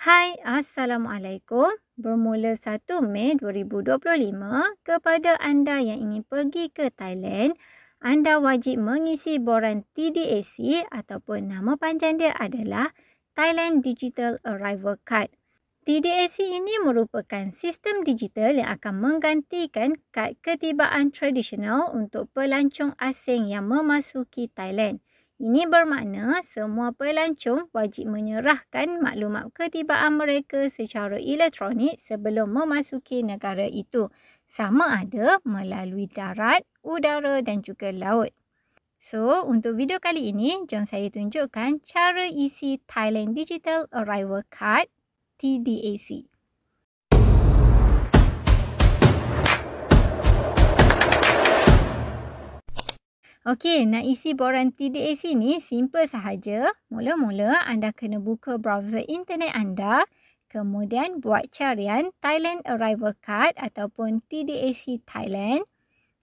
Hai, Assalamualaikum. Bermula 1 Mei 2025, kepada anda yang ingin pergi ke Thailand, anda wajib mengisi borang TDAC ataupun nama panjang dia adalah Thailand Digital Arrival Card. TDAC ini merupakan sistem digital yang akan menggantikan kad ketibaan tradisional untuk pelancong asing yang memasuki Thailand. Ini bermakna semua pelancong wajib menyerahkan maklumat ketibaan mereka secara elektronik sebelum memasuki negara itu, sama ada melalui darat, udara dan juga laut. So, untuk video kali ini, jom saya tunjukkan cara isi Thailand Digital Arrival Card TDAC. Okey, nak isi borang TDAC ni simple sahaja. Mula-mula anda kena buka browser internet anda, kemudian buat carian Thailand Arrival Card ataupun TDAC Thailand.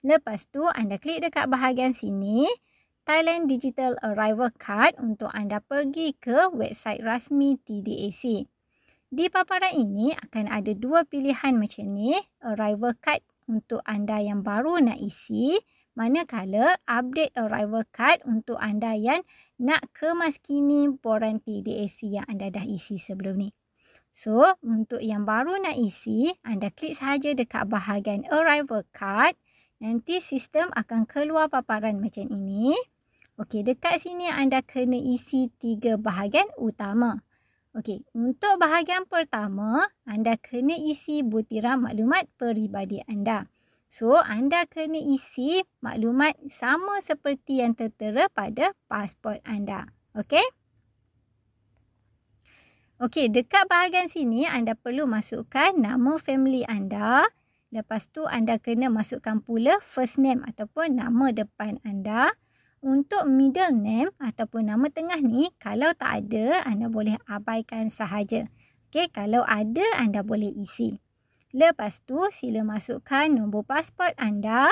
Lepas tu anda klik dekat bahagian sini, Thailand Digital Arrival Card untuk anda pergi ke website rasmi TDAC. Di paparan ini akan ada dua pilihan macam ni, Arrival Card untuk anda yang baru nak isi, manakala update arrival card untuk anda yang nak kemaskini borang TDAC yang anda dah isi sebelum ni. So, untuk yang baru nak isi, anda klik sahaja dekat bahagian arrival card. Nanti sistem akan keluar paparan macam ini. Okey, dekat sini anda kena isi 3 bahagian utama. Okey, untuk bahagian pertama, anda kena isi butiran maklumat peribadi anda. So, anda kena isi maklumat sama seperti yang tertera pada pasport anda. Okey? Okey, dekat bahagian sini anda perlu masukkan nama family anda. Lepas tu anda kena masukkan pula first name ataupun nama depan anda. Untuk middle name ataupun nama tengah ni, kalau tak ada, anda boleh abaikan sahaja. Okey, kalau ada, anda boleh isi. Lepas tu, sila masukkan nombor pasport anda.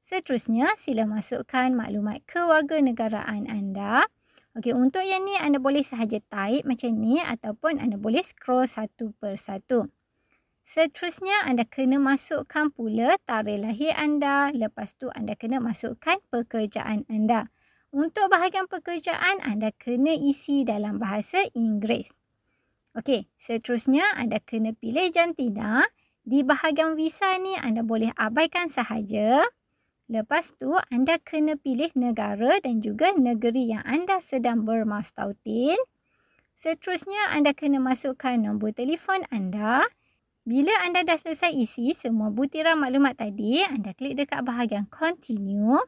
Seterusnya, sila masukkan maklumat kewarganegaraan anda. Okey, untuk yang ni anda boleh sahaja type macam ni ataupun anda boleh scroll satu persatu. Seterusnya, anda kena masukkan pula tarikh lahir anda. Lepas tu, anda kena masukkan pekerjaan anda. Untuk bahagian pekerjaan, anda kena isi dalam bahasa Inggeris. Okey, seterusnya anda kena pilih jantina. Di bahagian visa ni anda boleh abaikan sahaja. Lepas tu anda kena pilih negara dan juga negeri yang anda sedang bermastautin. Seterusnya anda kena masukkan nombor telefon anda. Bila anda dah selesai isi semua butiran maklumat tadi, anda klik dekat bahagian continue.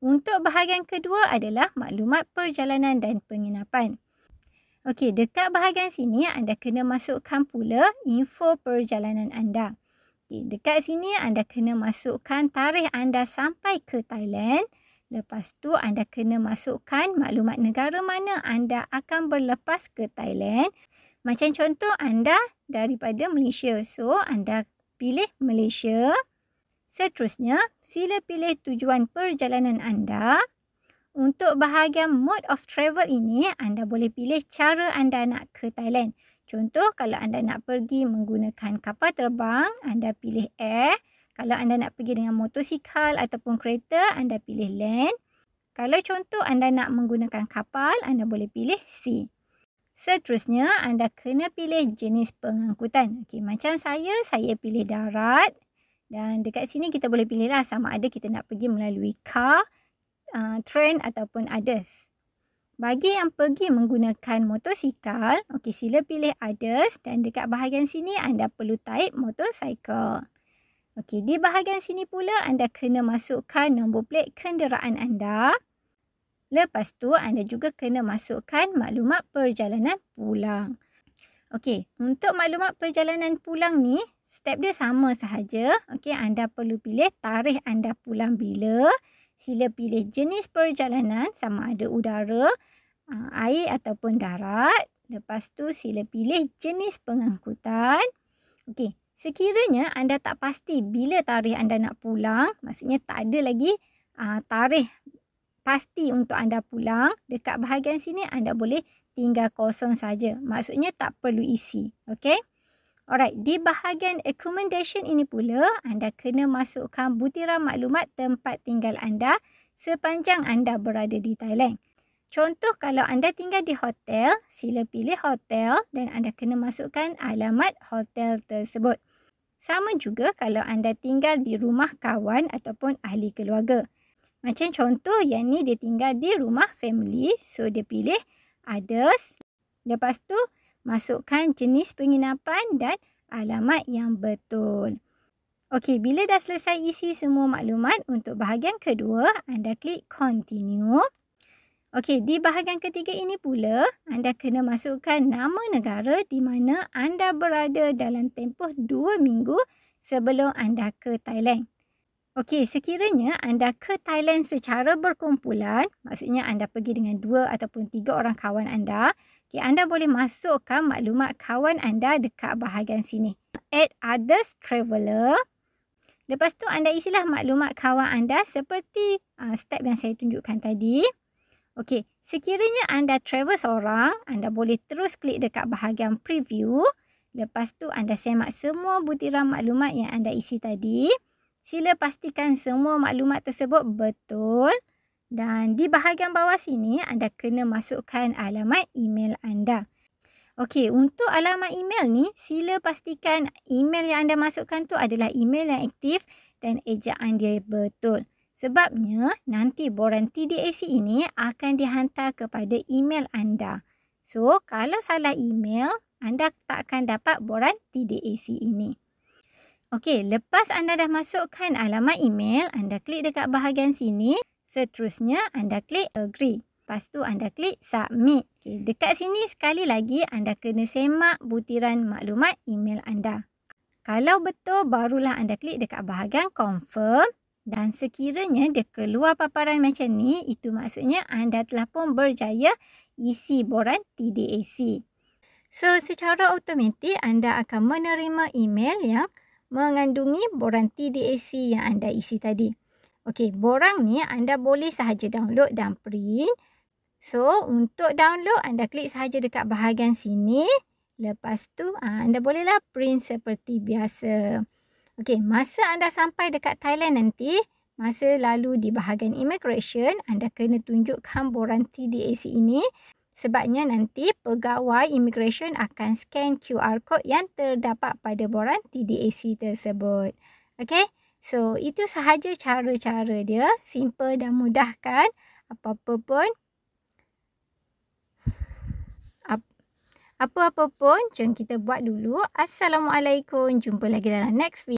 Untuk bahagian kedua adalah maklumat perjalanan dan penginapan. Okey, dekat bahagian sini anda kena masukkan pula info perjalanan anda. Okey, dekat sini anda kena masukkan tarikh anda sampai ke Thailand. Lepas tu anda kena masukkan maklumat negara mana anda akan berlepas ke Thailand. Macam contoh anda daripada Malaysia. So, anda pilih Malaysia. Seterusnya, sila pilih tujuan perjalanan anda. Untuk bahagian mode of travel ini, anda boleh pilih cara anda nak ke Thailand. Contoh, kalau anda nak pergi menggunakan kapal terbang, anda pilih air. Kalau anda nak pergi dengan motosikal ataupun kereta, anda pilih land. Kalau contoh anda nak menggunakan kapal, anda boleh pilih sea. Seterusnya, anda kena pilih jenis pengangkutan. Okey, macam saya pilih darat. Dan dekat sini kita boleh pilih lah sama ada kita nak pergi melalui car, train ataupun others. Bagi yang pergi menggunakan motosikal, okey, sila pilih others dan dekat bahagian sini anda perlu type motorcycle. Okey, di bahagian sini pula anda kena masukkan nombor plate kenderaan anda. Lepas tu anda juga kena masukkan maklumat perjalanan pulang. Okey, untuk maklumat perjalanan pulang ni, step dia sama sahaja. Okey, anda perlu pilih tarikh anda pulang bila. Sila pilih jenis perjalanan sama ada udara, air ataupun darat. Lepas tu sila pilih jenis pengangkutan. Okey, sekiranya anda tak pasti bila tarikh anda nak pulang, maksudnya tak ada lagi tarikh pasti untuk anda pulang, dekat bahagian sini anda boleh tinggal kosong saja. Maksudnya tak perlu isi. Okey? Alright, di bahagian accommodation ini pula, anda kena masukkan butiran maklumat tempat tinggal anda sepanjang anda berada di Thailand. Contoh, kalau anda tinggal di hotel, sila pilih hotel dan anda kena masukkan alamat hotel tersebut. Sama juga kalau anda tinggal di rumah kawan ataupun ahli keluarga. Macam contoh, yang ni dia tinggal di rumah family, so dia pilih others. Lepas tu, masukkan jenis penginapan dan alamat yang betul. Okey, bila dah selesai isi semua maklumat untuk bahagian kedua, anda klik continue. Okey, di bahagian ketiga ini pula, anda kena masukkan nama negara di mana anda berada dalam tempoh 2 minggu sebelum anda ke Thailand. Okey, sekiranya anda ke Thailand secara berkumpulan, maksudnya anda pergi dengan 2 ataupun 3 orang kawan anda, okay, anda boleh masukkan maklumat kawan anda dekat bahagian sini. Add others traveller. Lepas tu anda isilah maklumat kawan anda seperti step yang saya tunjukkan tadi. Okey, sekiranya anda travel seorang, anda boleh terus klik dekat bahagian preview. Lepas tu anda semak semua butiran maklumat yang anda isi tadi. Sila pastikan semua maklumat tersebut betul. Dan di bahagian bawah sini, anda kena masukkan alamat email anda. Okey, untuk alamat email ni, sila pastikan email yang anda masukkan tu adalah email yang aktif dan ejaan dia betul. Sebabnya, nanti borang TDAC ini akan dihantar kepada email anda. So, kalau salah email, anda tak akan dapat borang TDAC ini. Okey, lepas anda dah masukkan alamat email, anda klik dekat bahagian sini. Seterusnya, anda klik agree. Lepas tu, anda klik submit. Okey, dekat sini sekali lagi, anda kena semak butiran maklumat email anda. Kalau betul, barulah anda klik dekat bahagian confirm. Dan sekiranya dia keluar paparan macam ni, itu maksudnya anda telah pun berjaya isi borang TDAC. So, secara automatik, anda akan menerima email yang mengandungi borang TDAC yang anda isi tadi. Okey, borang ni anda boleh sahaja download dan print. So, untuk download, anda klik sahaja dekat bahagian sini. Lepas tu, anda bolehlah print seperti biasa. Okey, masa anda sampai dekat Thailand nanti, masa lalu di bahagian immigration, anda kena tunjukkan borang TDAC ini. Sebabnya nanti pegawai immigration akan scan QR code yang terdapat pada borang TDAC tersebut. Okey, so itu sahaja cara-cara dia. Simple dan mudah kan? Apa-apa pun, jom kita buat dulu. Assalamualaikum. Jumpa lagi dalam next video.